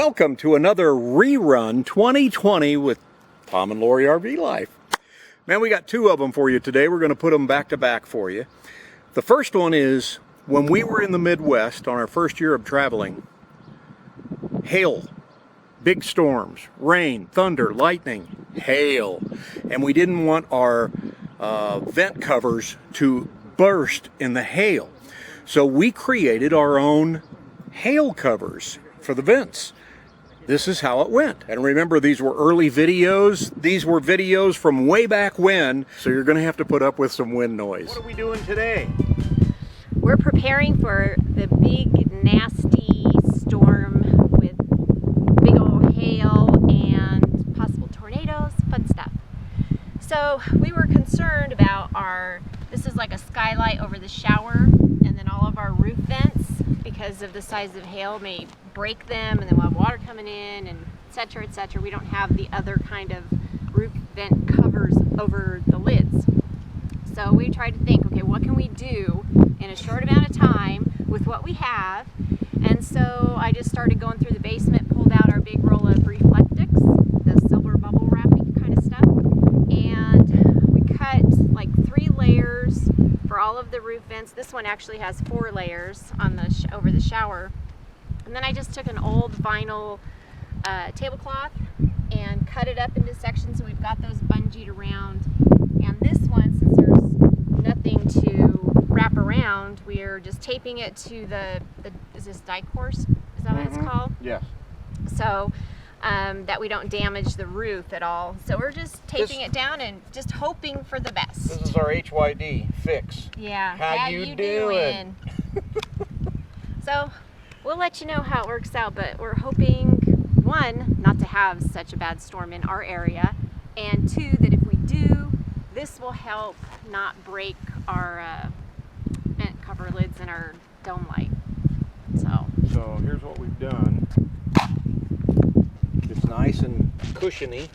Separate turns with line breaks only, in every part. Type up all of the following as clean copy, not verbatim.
Welcome to another Rerun 2020 with Tom and Lori RV Life. Man, we got two of them for you today. We're going to put them back to back for you. The first one is when we were in the Midwest on our first year of traveling. Hail, big storms, rain, thunder, lightning, hail. And we didn't want our vent covers to burst in the hail. So we created our own hail covers for the vents. This is how it went. And remember, these were early videos. These were videos from way back when, so you're going to have to put up with some wind noise. What are we doing today?
We're preparing for the big, nasty storm with big old hail and possible tornadoes, fun stuff. So we were concerned about this is like a skylight over the shower, and then all of our roof vents, because of the size of hail, may break them, and then we'll have water coming in, and etc., etc. We don't have the other kind of roof vent covers over the lids. So we tried to think, okay, what can we do in a short amount of time with what we have? And so I just started going through the basement, pulled out our big roll of Reflectix, the silver bubble wrapping kind of stuff, and we cut like 3 layers for all of the roof vents. This one actually has 4 layers on the over the shower. And then I just took an old vinyl tablecloth and cut it up into sections, so we've got those bungeed around. And this one, since there's nothing to wrap around, we're just taping it to is this die-course? Is that what it's called?
Yes.
So that we don't damage the roof at all. So we're just taping it down and just hoping for the best.
This is our HYD fix.
Yeah.
How you doing?
So we'll let you know how it works out, but we're hoping, 1, not to have such a bad storm in our area, and 2, that if we do, this will help not break our vent cover lids and our dome light. So
here's what we've done. It's nice and cushiony.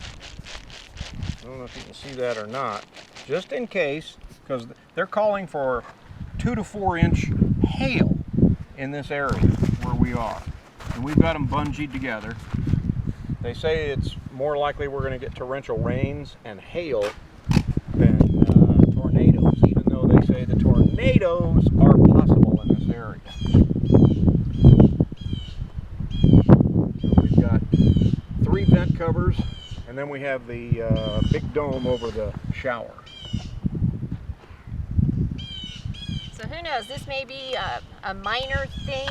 I don't know if you can see that or not. Just in case, because they're calling for 2 to 4 inch hail in this area where we are. And we've got them bungeed together. They say it's more likely we're going to get torrential rains and hail than tornadoes, even though they say the tornadoes are possible in this area. So we've got 3 vent covers, and then we have the big dome over the shower.
So who knows, this may be a minor thing,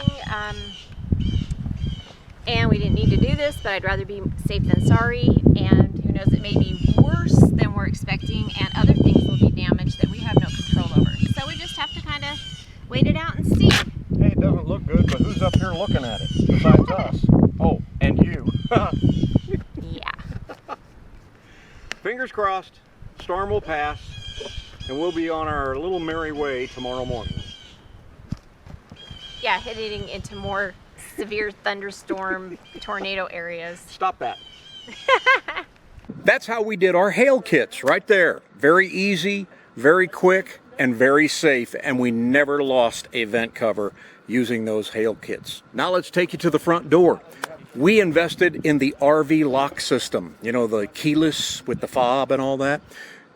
and we didn't need to do this, but I'd rather be safe than sorry, and who knows, it may be worse than we're expecting, and other things will be damaged that we have no control over. So we just have to kind of wait it out and see.
Hey, it doesn't look good, but who's up here looking at it besides us? Oh, and you.
Yeah.
Fingers crossed, storm will pass, and we'll be on our little merry way tomorrow morning.
Yeah, heading into more severe thunderstorm, tornado areas.
Stop that. That's how we did our hail kits right there. Very easy, very quick, and very safe, and we never lost a vent cover using those hail kits. Now let's take you to the front door. We invested in the RV lock system. You know, the keyless with the fob and all that.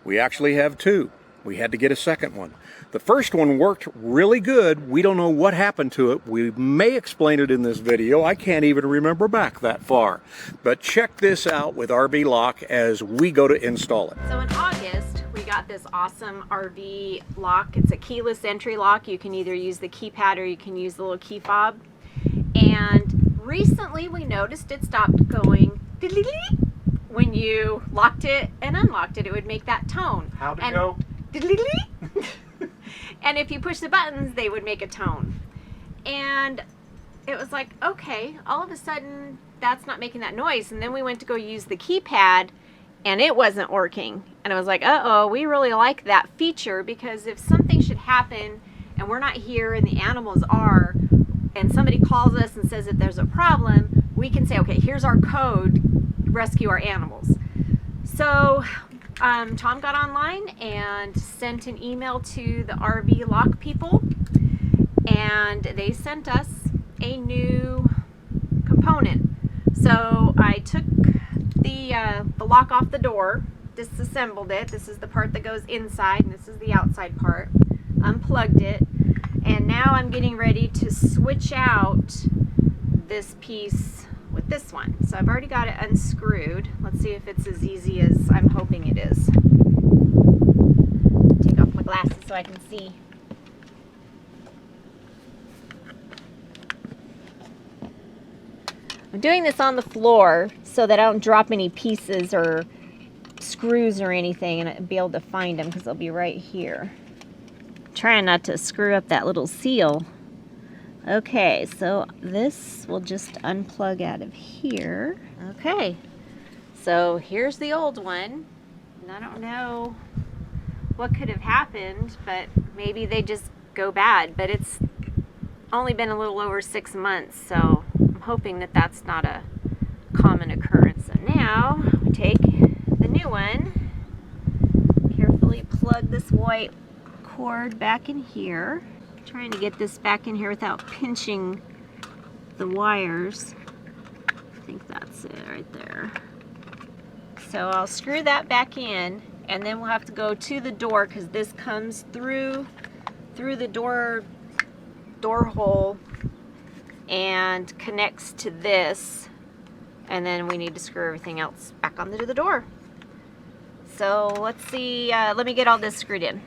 We actually have 2. We had to get a second one. The first one worked really good. We don't know what happened to it. We may explain it in this video. I can't even remember back that far. But check this out with RV Lock as we go to install it.
So in August, we got this awesome RV lock. It's a keyless entry lock. You can either use the keypad or you can use the little key fob. And recently we noticed it stopped going when you locked it and unlocked it. It would make that tone.
How'd it go?
And if you push the buttons, they would make a tone. And it was like, okay, all of a sudden that's not making that noise. And then we went to go use the keypad and it wasn't working. And I was like, uh-oh, we really like that feature, because if something should happen and we're not here and the animals are, and somebody calls us and says that there's a problem, we can say, okay, here's our code, rescue our animals. So Tom got online and sent an email to the RV lock people, and they sent us a new component. So I took the lock off the door, disassembled it. This is the part that goes inside, and this is the outside part. Unplugged it, and now I'm getting ready to switch out this piece with this one. So I've already got it unscrewed. Let's see if it's as easy as I'm hoping it is. Take off my glasses so I can see. I'm doing this on the floor so that I don't drop any pieces or screws or anything and I'll be able to find them because they'll be right here. Trying not to screw up that little seal. Okay, so this will just unplug out of here. Okay, so here's the old one. And I don't know what could have happened, but maybe they just go bad. But it's only been a little over 6 months, so I'm hoping that that's not a common occurrence. So now we take the new one, carefully plug this white cord back in here. Trying to get this back in here without pinching the wires. I think that's it right there. So I'll screw that back in, and then we'll have to go to the door because this comes through the door hole and connects to this, and then we need to screw everything else back onto the door. So let's see, let me get all this screwed in.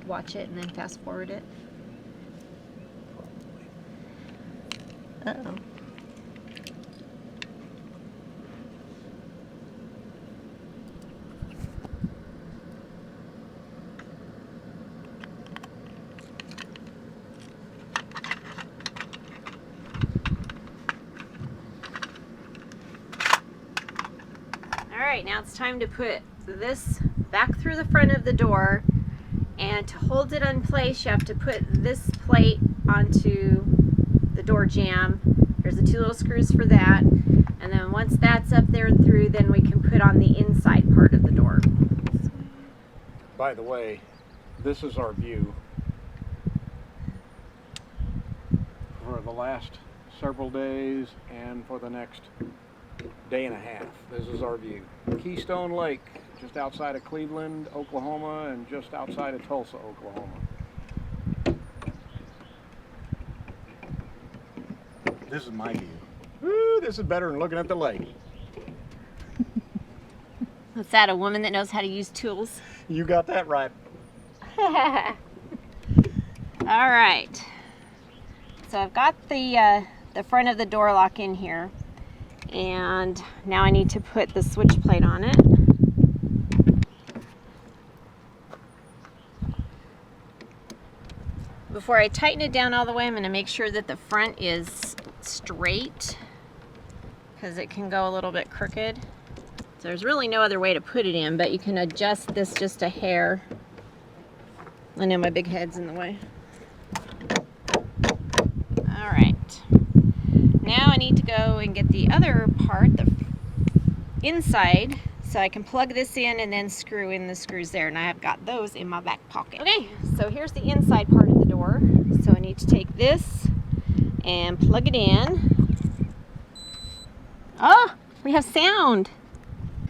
Watch it and then fast forward it. Uh-oh. Alright, now it's time to put this back through the front of the door. And to hold it in place, you have to put this plate onto the door jamb. There's the 2 little screws for that. And then once that's up there and through, then we can put on the inside part of the door.
By the way, this is our view for the last several days and for the next day and a half. This is our view. Keystone Lake, just outside of Cleveland, Oklahoma, and just outside of Tulsa, Oklahoma. This is my view. Woo, this is better than looking at the lake.
What's that, a woman that knows how to use tools?
You got that right.
All right. So I've got the front of the door lock in here. And now I need to put the switch plate on it. Before I tighten it down all the way, I'm going to make sure that the front is straight because it can go a little bit crooked. So there's really no other way to put it in, but you can adjust this just a hair. I know my big head's in the way. All right. Now I need to go and get the other part, the inside, so I can plug this in and then screw in the screws there, and I have got those in my back pocket. Okay, so here's the inside part of the door. So I need to take this and plug it in. Oh, we have sound.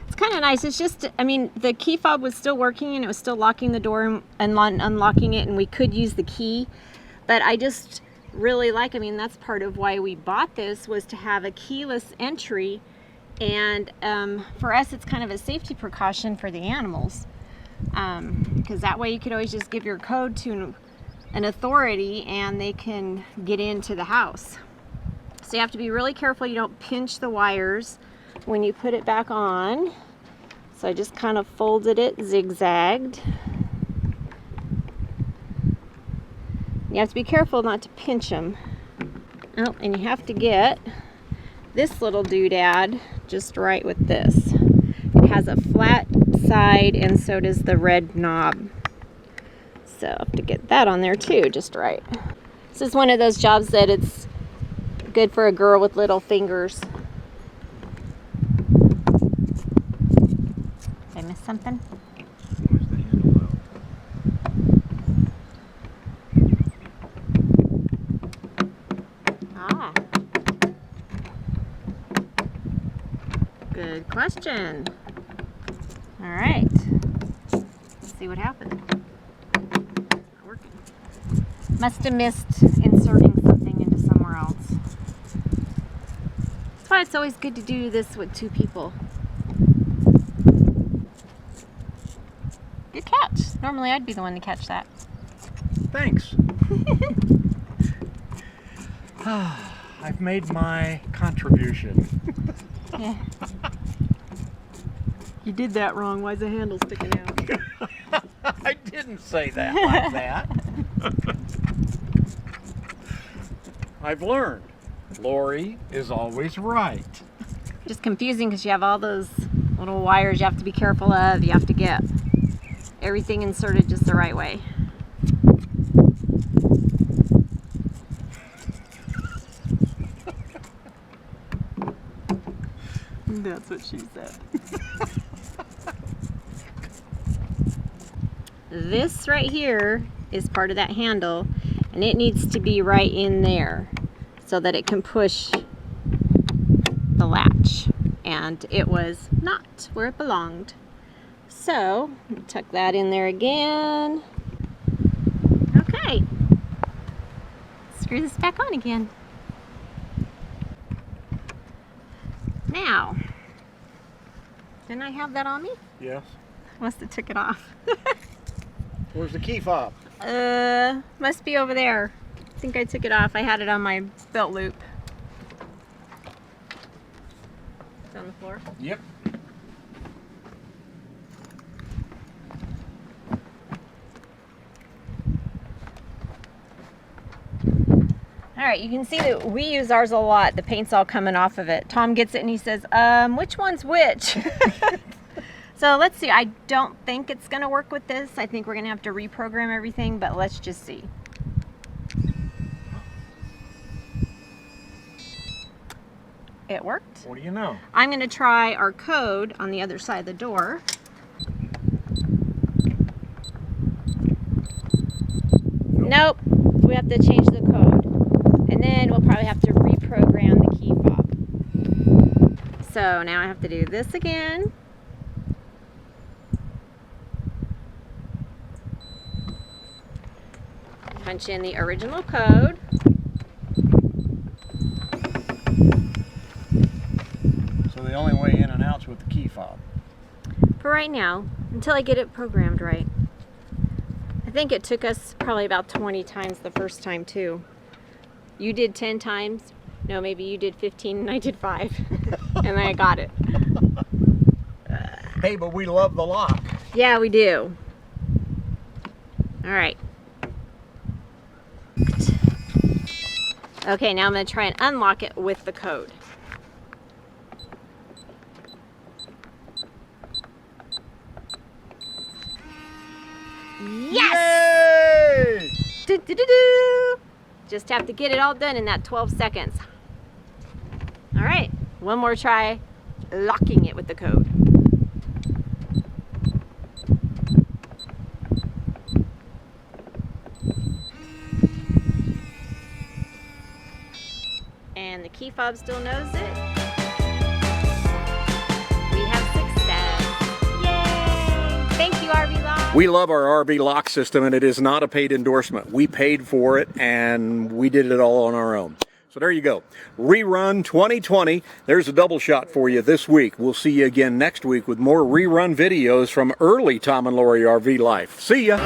It's kind of nice. It's just, I mean, the key fob was still working and it was still locking the door and unlocking it, and we could use the key, but I just really like, I mean, that's part of why we bought this, was to have a keyless entry, and for us it's kind of a safety precaution for the animals, because that way you could always just give your code to an authority and they can get into the house. So you have to be really careful you don't pinch the wires when you put it back on. So I just kind of folded it, zigzagged. You have to be careful not to pinch them. Oh, and you have to get this little doodad just right with this. It has a flat side and so does the red knob. So I have to get that on there too, just right. This is one of those jobs that it's good for a girl with little fingers. Did I miss something?
Where's the handle
Good question. All right. Let's see what happened. Not working. Must have missed inserting something into somewhere else. That's why it's always good to do this with two people. Good catch. Normally I'd be the one to catch that.
Thanks. I've made my contribution.
Yeah. You did that wrong. Why is the handle sticking out?
I didn't say that like that. I've learned. Lori is always right.
Just confusing because you have all those little wires you have to be careful of. You have to get everything inserted just the right way. That's what she said. This right here is part of that handle, and it needs to be right in there so that it can push the latch, and it was not where it belonged. So tuck that in there again. Okay, screw this back on again. Now, didn't I have that on me?
Yes.
Must have took it off.
Where's the key fob?
Must be over there. I think I took it off. I had it on my belt loop. It's on the floor.
Yep.
All right, you can see that we use ours a lot. The paint's all coming off of it. Tom gets it and he says, which one's which? So let's see. I don't think it's going to work with this. I think we're going to have to reprogram everything, but let's just see. It worked.
What do you know?
I'm going to try our code on the other side of the door. Nope. We have to change the code. And then we'll probably have to reprogram the key fob. So now I have to do this again. Punch in the original code.
So the only way in and out's with the key fob.
For right now, until I get it programmed right. I think it took us probably about 20 times the first time too. You did 10 times. No, maybe you did 15 and I did 5. And then I got it.
Hey, but we love the lock.
Yeah, we do. All right. Okay, now I'm going to try and unlock it with the code. Yes!
Yay!
Do-do-do-do. Just have to get it all done in that 12 seconds. All right, one more try locking it with the code. And the key fob still knows it. We have success. Yay! Thank you, RV Lock.
We love our RV lock system, and it is not a paid endorsement. We paid for it, and we did it all on our own. So there you go. ReRun 2020. There's a double shot for you this week. We'll see you again next week with more ReRun videos from early Tom and Lori RV life. See ya.